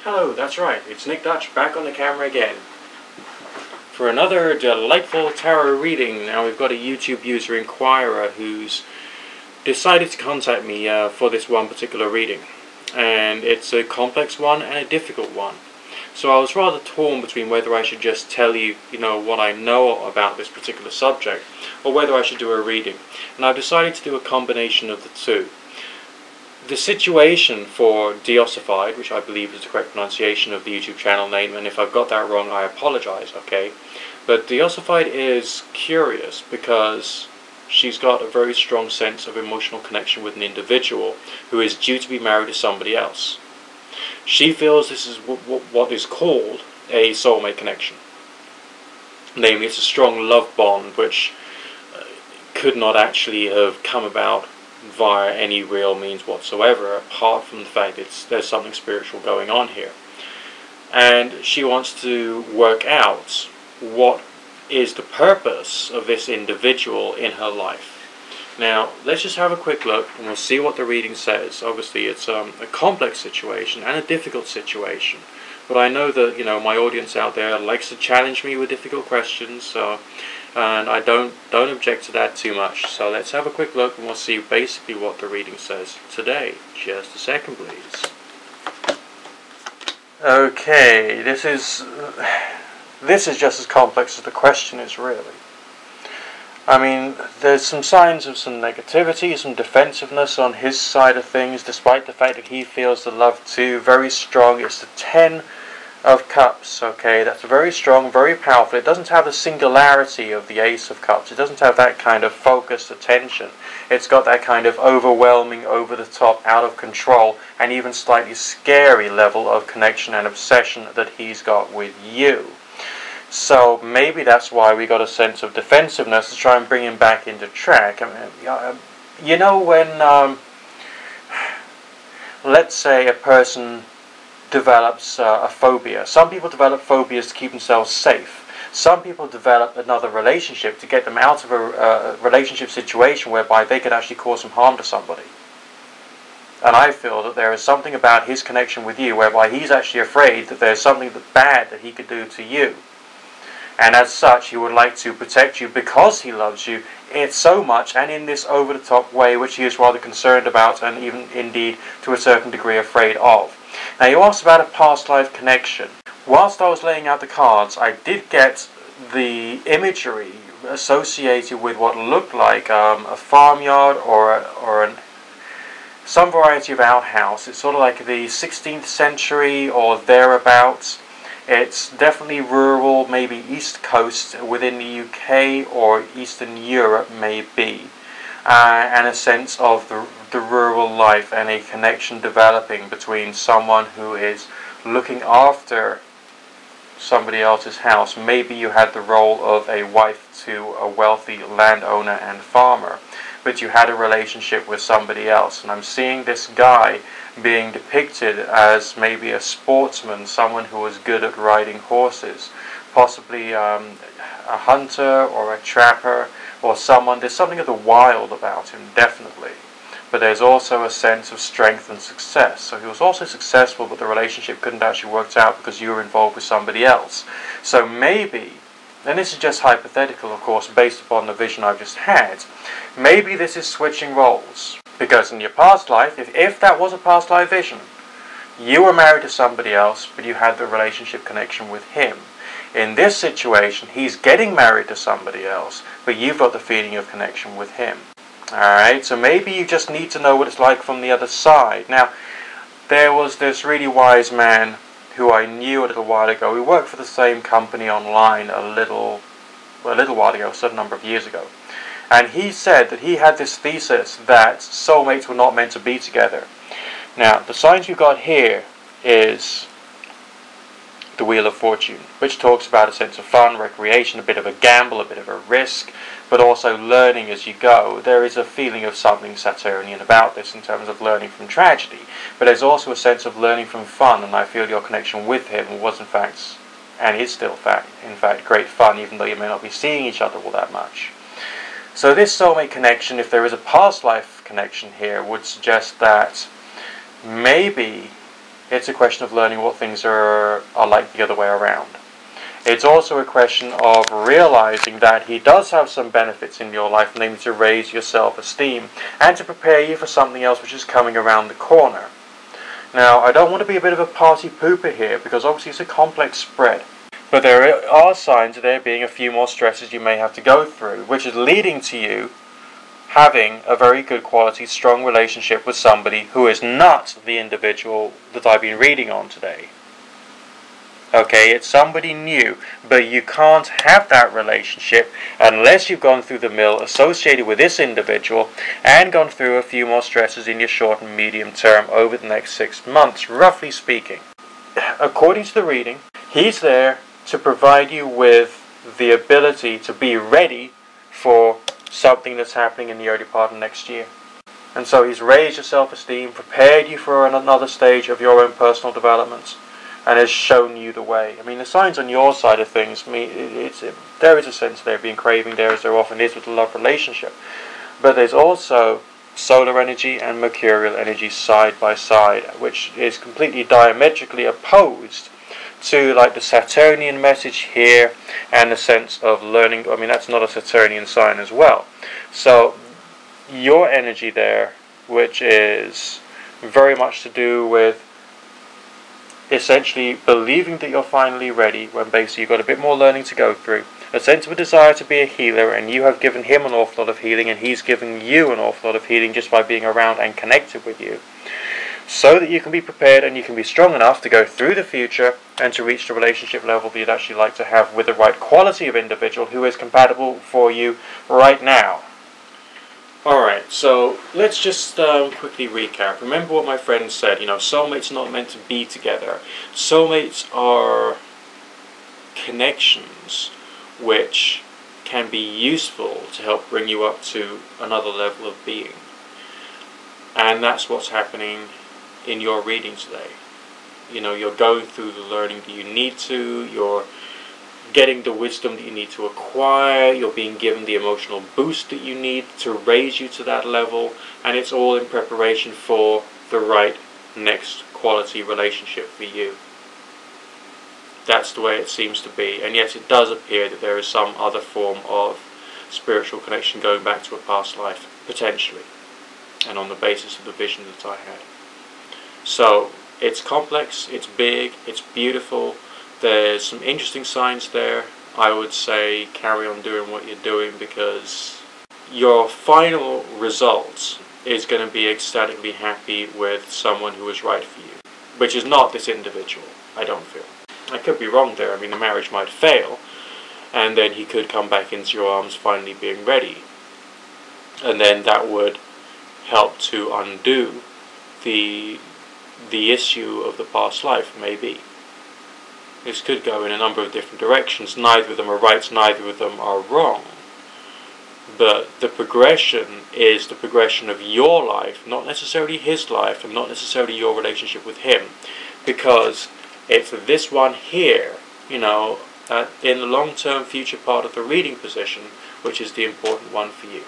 Hello, that's right, it's Nick Dutch back on the camera again for another delightful tarot reading. Now we've got a YouTube user inquirer who's decided to contact me for this one particular reading, and it's a complex one and a difficult one. So I was rather torn between whether I should just tell you, what I know about this particular subject, or whether I should do a reading. And I've decided to do a combination of the two. The situation for Deossified, which I believe is the correct pronunciation of the YouTube channel name, and if I've got that wrong I apologize, okay? But Deossified is curious because she's got a very strong sense of emotional connection with an individual who is due to be married to somebody else. She feels this is what is called a soulmate connection. Namely, it's a strong love bond which could not actually have come about via any real means whatsoever, apart from the fact there's something spiritual going on here. And she wants to work out what is the purpose of this individual in her life. Now, let's just have a quick look and we'll see what the reading says. Obviously, it's a complex situation and a difficult situation. But I know that, my audience out there likes to challenge me with difficult questions, and I don't object to that too much. So let's have a quick look and we'll see basically what the reading says today. Just a second, please. Okay, this is just as complex as the question is, really. I mean, there's some signs of some negativity, some defensiveness on his side of things, despite the fact that he feels the love too. Very strong. It's the 10 of Cups, okay? That's very strong, very powerful. It doesn't have the singularity of the Ace of Cups. It doesn't have that kind of focused attention. It's got that kind of overwhelming, over-the-top, out of control, and even slightly scary level of connection and obsession that he's got with you. So maybe that's why we got a sense of defensiveness to try and bring him back into track. I mean, when, let's say a person develops a phobia. Some people develop phobias to keep themselves safe. Some people develop another relationship to get them out of a relationship situation whereby they could actually cause some harm to somebody. And I feel that there is something about his connection with you whereby he's actually afraid that there's something bad that he could do to you. And as such, he would like to protect you because he loves you. It's so much, and in this over-the-top way, which he is rather concerned about, and even indeed to a certain degree afraid of. Now, you asked about a past life connection. Whilst I was laying out the cards, I did get the imagery associated with what looked like a farmyard or some variety of outhouse. It's sort of like the 16th century or thereabouts. It's definitely rural, maybe East Coast within the UK or Eastern Europe maybe, and a sense of the rural life and a connection developing between someone who is looking after somebody else's house. Maybe you had the role of a wife to a wealthy landowner and farmer, but you had a relationship with somebody else. And I'm seeing this guy being depicted as maybe a sportsman, someone who was good at riding horses, possibly a hunter or a trapper or someone. There's something of the wild about him, definitely. But there's also a sense of strength and success. So he was also successful, but the relationship couldn't actually work out because you were involved with somebody else. So maybe, and this is just hypothetical, of course, based upon the vision I've just had, maybe this is switching roles. Because in your past life, if that was a past life vision, you were married to somebody else, but you had the relationship connection with him. In this situation, he's getting married to somebody else, but you've got the feeling of connection with him. Alright, so maybe you just need to know what it's like from the other side. Now, there was this really wise man who I knew a little while ago. We worked for the same company online a little while ago, a certain number of years ago. And he said that he had this thesis that soulmates were not meant to be together. Now, the signs we've got here is the Wheel of Fortune, which talks about a sense of fun, recreation, a bit of a gamble, a bit of a risk, but also learning as you go. There is a feeling of something Saturnian about this in terms of learning from tragedy, but there's also a sense of learning from fun, and I feel your connection with him was in fact, and is still in fact, great fun, even though you may not be seeing each other all that much. So this soulmate connection, if there is a past life connection here, would suggest that maybe It's a question of learning what things are like the other way around. It's also a question of realizing that he does have some benefits in your life, namely to raise your self-esteem and to prepare you for something else which is coming around the corner. Now, I don't want to be a bit of a party pooper here, because obviously it's a complex spread. But there are signs of there being a few more stresses you may have to go through, which is leading to you having a very good quality, strong relationship with somebody who is not the individual that I've been reading on today. Okay, it's somebody new, but you can't have that relationship unless you've gone through the mill associated with this individual and gone through a few more stresses in your short and medium term over the next 6 months, roughly speaking. According to the reading, he's there to provide you with the ability to be ready for something that's happening in the early part of next year. And so he's raised your self-esteem, prepared you for another stage of your own personal development, and has shown you the way. I mean, the signs on your side of things, there is a sense there being craving there, as there often is with a love relationship. But there's also solar energy and mercurial energy side by side, which is completely diametrically opposed to like the Saturnian message here and the sense of learning. I mean, that's not a Saturnian sign as well. So your energy there, which is very much to do with essentially believing that you're finally ready, when basically you've got a bit more learning to go through, a sense of a desire to be a healer, and you have given him an awful lot of healing, and he's giving you an awful lot of healing just by being around and connected with you, so that you can be prepared and you can be strong enough to go through the future and to reach the relationship level that you'd actually like to have with the right quality of individual who is compatible for you right now. Alright, so let's just quickly recap. Remember what my friend said, soulmates are not meant to be together. Soulmates are connections which can be useful to help bring you up to another level of being. And that's what's happening in your reading today. You're going through the learning that you need to, you're getting the wisdom that you need to acquire, you're being given the emotional boost that you need to raise you to that level, and it's all in preparation for the right next quality relationship for you. That's the way it seems to be, and yes, it does appear that there is some other form of spiritual connection going back to a past life, potentially, and on the basis of the vision that I had. So, it's complex, it's big, it's beautiful. There's some interesting signs there. I would say carry on doing what you're doing, because your final result is going to be ecstatically happy with someone who is right for you, which is not this individual, I don't feel. I could be wrong there. I mean, the marriage might fail, and then he could come back into your arms finally being ready. And then that would help to undo the issue of the past life, maybe. This could go in a number of different directions. Neither of them are right, neither of them are wrong. But the progression is the progression of your life, not necessarily his life, and not necessarily your relationship with him. Because it's this one here, in the long-term future part of the reading position, which is the important one for you.